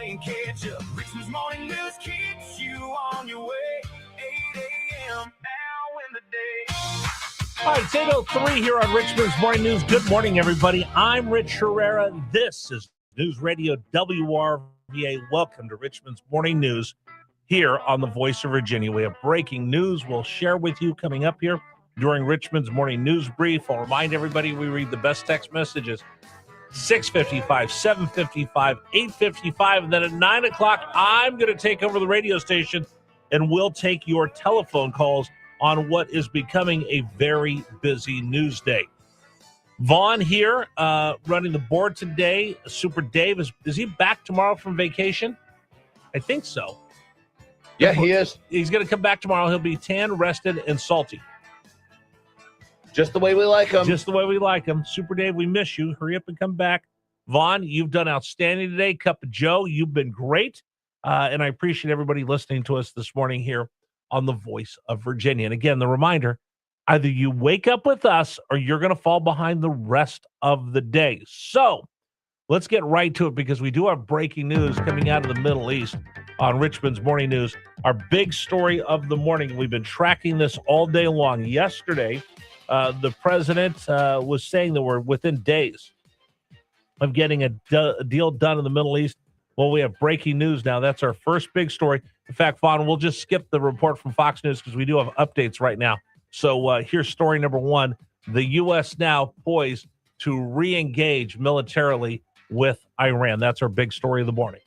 playing catch up. Richmond's Morning News keeps you on your way. 8 a.m. now in the day. All right, it's 8:03 here on Richmond's Morning News. Good morning, everybody. I'm Rich Herrera. This is News Radio WRVA. Welcome to Richmond's Morning News here on the Voice of Virginia. We have breaking news we'll share with you coming up here during Richmond's Morning News Brief. I'll remind everybody we read the best text messages. 6:55, 7:55, 8:55, and then at 9 o'clock, I'm going to take over the radio station, and we'll take your telephone calls on what is becoming a very busy news day. Vaughn here, running the board today. Super Dave, is he back tomorrow from vacation? I think so. Yeah, he is. He's going to come back tomorrow. He'll be tan, rested, and salty. Just the way we like him. Just the way we like him. Super Dave, we miss you. Hurry up and come back. Vaughn, you've done outstanding today. Cup of Joe, you've been great. And I appreciate everybody listening to us this morning here on the Voice of Virginia. And again, the reminder, either you wake up with us or you're going to fall behind the rest of the day. So let's get right to it because we do have breaking news coming out of the Middle East on Richmond's Morning News. Our big story of the morning, we've been tracking this all day long. Yesterday, the president was saying that we're within days of getting a deal done in the Middle East. Well, we have breaking news now. That's our first big story. In fact, Vaughn, we'll just skip the report from Fox News because we do have updates right now. So here's story number one. The U.S. now poised to re-engage militarily with Iran. That's our big story of the morning.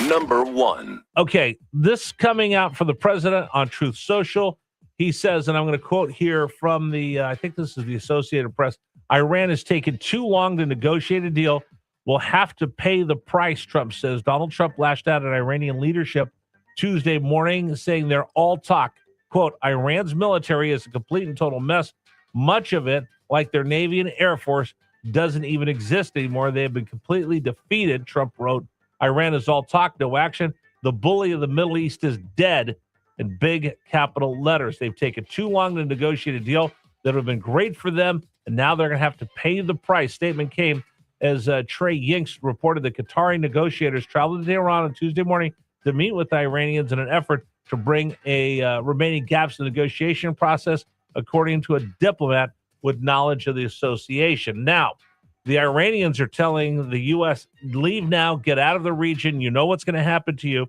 Number one. Okay, this coming out from the president on Truth Social. He says, and I'm going to quote here from the, I think this is the Associated Press, Iran has taken too long to negotiate a deal. We'll have to pay the price, Trump says. Donald Trump lashed out at Iranian leadership Tuesday morning, saying they're all talk. Quote, Iran's military is a complete and total mess. Much of it, like their Navy and Air Force, doesn't even exist anymore. They have been completely defeated, Trump wrote. Iran is all talk, no action. The bully of the Middle East is dead. In big capital letters. They've taken too long to negotiate a deal that would have been great for them, and now they're going to have to pay the price. Statement came as Trey Yinks reported the Qatari negotiators traveled to Tehran on Tuesday morning to meet with the Iranians in an effort to bring a remaining gaps in the negotiation process, according to a diplomat with knowledge of the association. Now, the Iranians are telling the U.S., leave now, get out of the region. You know what's going to happen to you.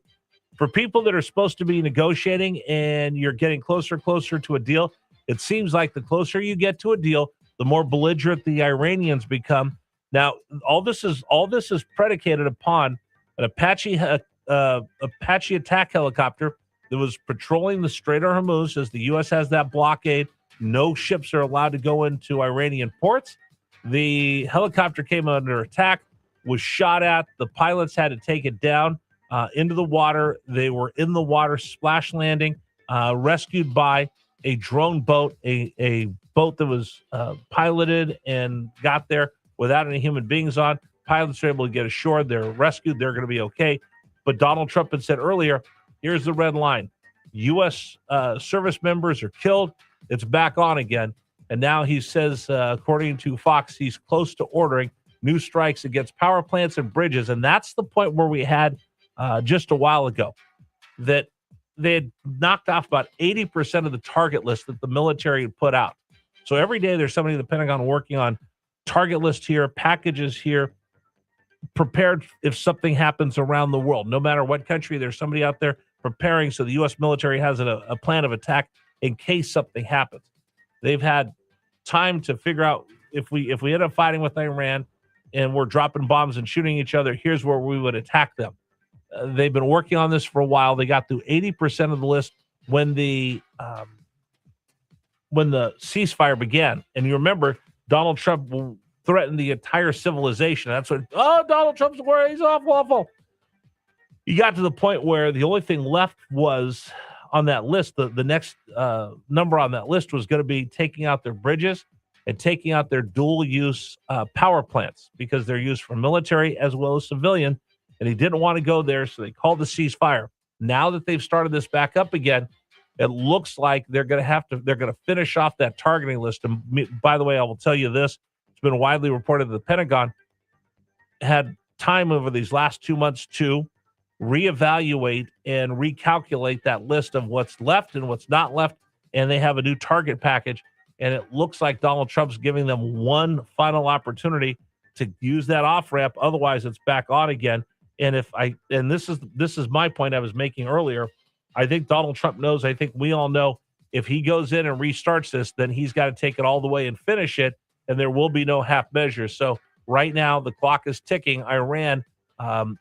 For people that are supposed to be negotiating and you're getting closer and closer to a deal, it seems like the closer you get to a deal, the more belligerent the Iranians become. Now, all this is predicated upon an Apache attack helicopter that was patrolling the Strait of Hormuz, as the U.S. has that blockade. No ships are allowed to go into Iranian ports. The helicopter came under attack, was shot at. The pilots had to take it down. Into the water. They were in the water, splash landing, rescued by a drone boat, a boat that was piloted and got there without any human beings on. Pilots were able to get ashore. They're rescued. They're going to be okay. But Donald Trump had said earlier, here's the red line. U.S. Service members are killed. It's back on again. And now he says, according to Fox, he's close to ordering new strikes against power plants and bridges. And that's the point where we had just a while ago, that they had knocked off about 80% of the target list that the military had put out. So every day there's somebody in the Pentagon working on target list here, packages here, prepared if something happens around the world. No matter what country, there's somebody out there preparing, so the U.S. military has a plan of attack in case something happens. They've had time to figure out if we end up fighting with Iran and we're dropping bombs and shooting each other, here's where we would attack them. They've been working on this for a while. They got through 80% of the list when the ceasefire began. And you remember, Donald Trump threatened the entire civilization. That's what, Donald Trump's where he's awful. You got to the point where the only thing left was on that list, the next number on that list was going to be taking out their bridges and taking out their dual-use power plants, because they're used for military as well as civilian. And he didn't want to go there, so they called the ceasefire. Now that they've started this back up again, it looks like they're going to finish off that targeting list. And by the way, I will tell you this: it's been widely reported that the Pentagon had time over these last 2 months to reevaluate and recalculate that list of what's left and what's not left. And they have a new target package. And it looks like Donald Trump's giving them one final opportunity to use that off ramp. Otherwise, it's back on again. And this is my point I was making earlier. I think Donald Trump knows. I think we all know if he goes in and restarts this, then he's got to take it all the way and finish it. And there will be no half measures. So right now the clock is ticking. Iran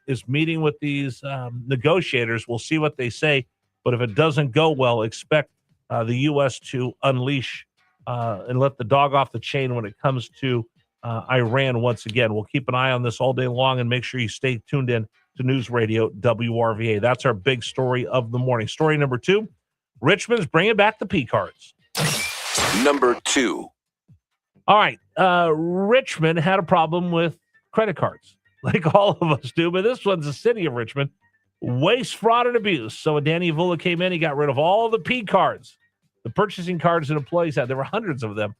is meeting with these negotiators. We'll see what they say. But if it doesn't go well, expect the U.S. to unleash and let the dog off the chain when it comes to Iran once again. We'll keep an eye on this all day long and make sure you stay tuned in to News Radio WRVA. That's our big story of the morning. Story number 2, Richmond's bringing back the P cards. Number 2. All right. Richmond had a problem with credit cards, like all of us do, but this one's the city of Richmond. Waste, fraud, and abuse. So when Danny Avula came in, he got rid of all the P cards, the purchasing cards that employees had. There were hundreds of them.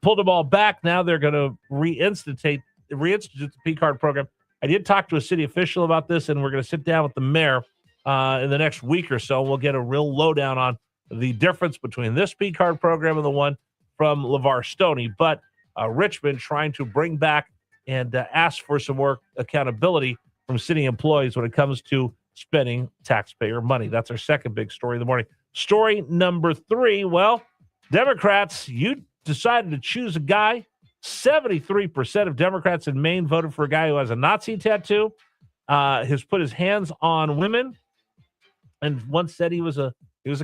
Pulled them all back. Now they're going to reinstitute the P card program. I did talk to a city official about this, and we're going to sit down with the mayor in the next week or so. We'll get a real lowdown on the difference between this P card program and the one from LeVar Stoney. But Richmond trying to bring back and ask for some more accountability from city employees when it comes to spending taxpayer money. That's our second big story of the morning. Story number 3, well, Democrats, you decided to choose a guy. 73% of Democrats in Maine voted for a guy who has a Nazi tattoo, has put his hands on women, and once said he was a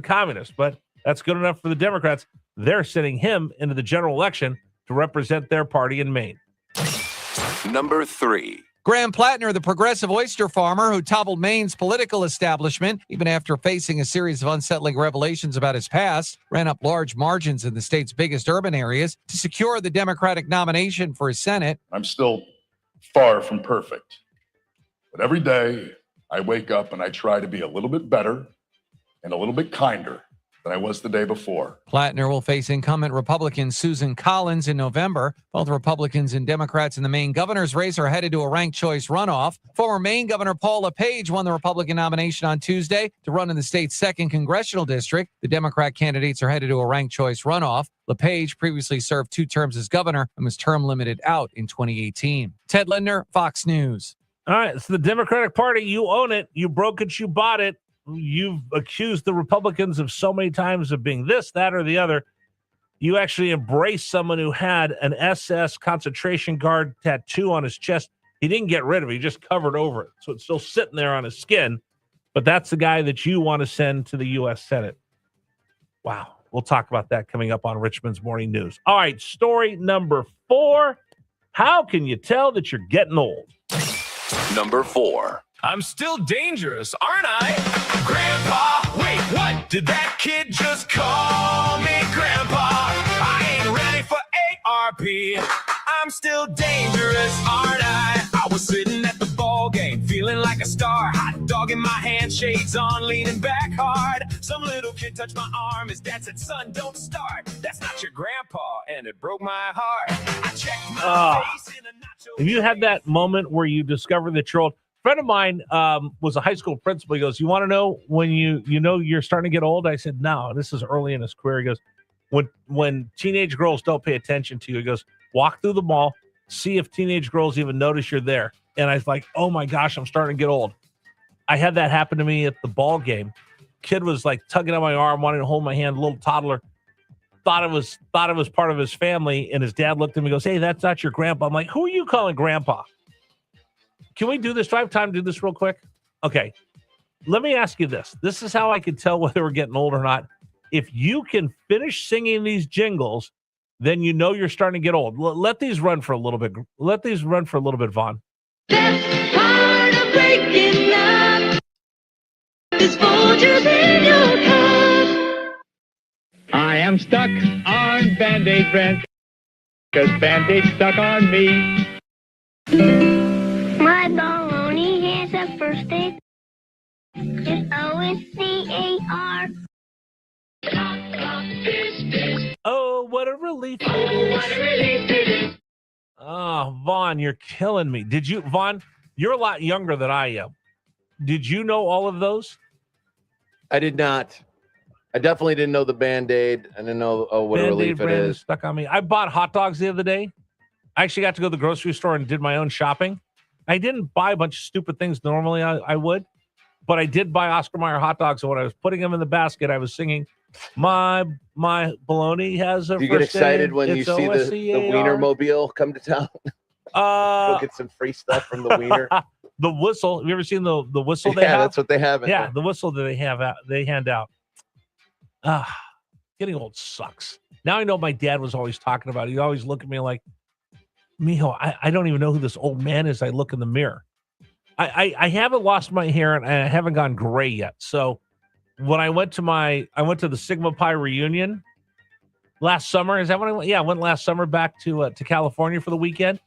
communist. But that's good enough for the Democrats. They're sending him into the general election to represent their party in Maine. Number 3. Graham Plattner, the progressive oyster farmer who toppled Maine's political establishment, even after facing a series of unsettling revelations about his past, ran up large margins in the state's biggest urban areas to secure the Democratic nomination for his Senate. I'm still far from perfect, but every day I wake up and I try to be a little bit better and a little bit kinder than I was the day before. Plattner will face incumbent Republican Susan Collins in November. Both Republicans and Democrats in the Maine governor's race are headed to a ranked choice runoff. Former Maine Governor Paul LePage won the Republican nomination on Tuesday to run in the state's 2nd congressional district. The Democrat candidates are headed to a ranked choice runoff. LePage previously served 2 terms as governor and was term limited out in 2018. Ted Lindner, Fox News. All right, it's the Democratic Party. You own it. You broke it. You bought it. You've accused the Republicans of so many times of being this, that, or the other. You actually embraced someone who had an SS concentration guard tattoo on his chest. He didn't get rid of it. He just covered over it. So it's still sitting there on his skin. But that's the guy that you want to send to the U.S. Senate. Wow. We'll talk about that coming up on Richmond's Morning News. All right, story number 4. How can you tell that you're getting old? Number 4. I'm still dangerous, aren't I? Grandpa, wait, what? Did that kid just call me Grandpa? I ain't ready for ARP. I'm still dangerous, aren't I? I was sitting at the ball game, feeling like a star. Hot dog in my hand, shades on, leaning back hard. Some little kid touched my arm. His dad said, son, don't start. That's not your grandpa. And it broke my heart. I checked my face in a nacho. Have you had that moment where you discover that you're old? A friend of mine was a high school principal. He goes, you want to know when you know you're starting to get old? I said, no, this is early in his career. He goes, when teenage girls don't pay attention to you, he goes, walk through the mall, see if teenage girls even notice you're there. And I was like, oh my gosh, I'm starting to get old. I had that happen to me at the ball game. Kid was like tugging on my arm, wanting to hold my hand, a little toddler. Thought it was part of his family, and his dad looked at me and goes, hey, that's not your grandpa. I'm like, who are you calling grandpa? Can we do this? Do I have time to do this real quick? Okay. Let me ask you this. This is how I can tell whether we're getting old or not. If you can finish singing these jingles, then you know you're starting to get old. Let these run for a little bit. Let these run for a little bit, Vaughn. Best part of breaking up is Folgers in your cup. I am stuck on Band-Aid friends, 'cause Band-Aid stuck on me. My baloney has a first aid. It's OSCAR. Oh, what a relief. Oh, Vaughn, you're killing me. Vaughn, You're a lot younger than I am. Did you know all of those? I did not. I definitely didn't know the Band-Aid. I didn't know what a Band-Aid relief it brand is. stuck on me. I bought hot dogs the other day. I actually got to go to the grocery store and did my own shopping. I didn't buy a bunch of stupid things normally I would, but I did buy Oscar Mayer hot dogs. And when I was putting them in the basket, I was singing, my bologna has a Do you get first excited name. when you It's see the OSCAR. Wienermobile come to town? Go get some free stuff from the Wiener. The whistle. Have you ever seen the whistle they Yeah, have? that's what they have. Yeah, the whistle that they hand out. Getting old sucks. Now I know my dad was always talking about it. He'd always look at me like, Mijo, I don't even know who this old man is. I look in the mirror. I haven't lost my hair and I haven't gone gray yet. So when I went to the Sigma Pi reunion last summer. Is that when I went? Yeah, I went last summer back to California for the weekend.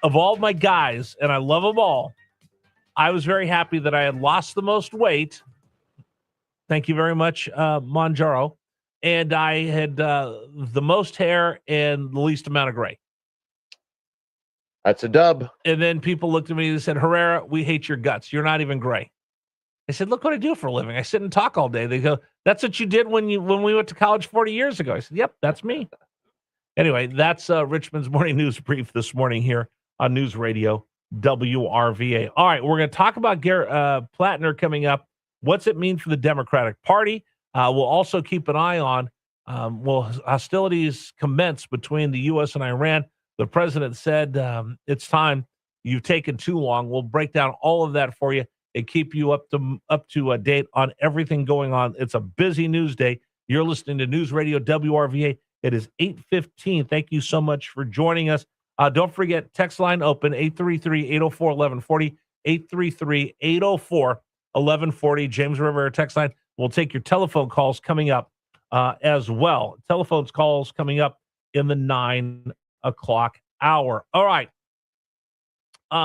Of all my guys, and I love them all, I was very happy that I had lost the most weight. Thank you very much, Monjaro. And I had the most hair and the least amount of gray. That's a dub. And then people looked at me and said, Herrera, we hate your guts. You're not even gray. I said, look what I do for a living. I sit and talk all day. They go, that's what you did when we went to college 40 years ago. I said, yep, that's me. Anyway, that's Richmond's Morning News Brief this morning here on News Radio WRVA. All right, we're going to talk about Garrett Plattner coming up. What's it mean for the Democratic Party? We'll also keep an eye on, will hostilities commence between the U.S. and Iran? The president said, it's time. You've taken too long. We'll break down all of that for you and keep you up to a date on everything going on. It's a busy news day. You're listening to News Radio WRVA. It is 8:15. Thank you so much for joining us. Don't forget, text line open, 833-804-1140, 833-804-1140. James Rivera text line. We'll take your telephone calls coming up as well. Telephone calls coming up in the 9 o'clock hour. All right.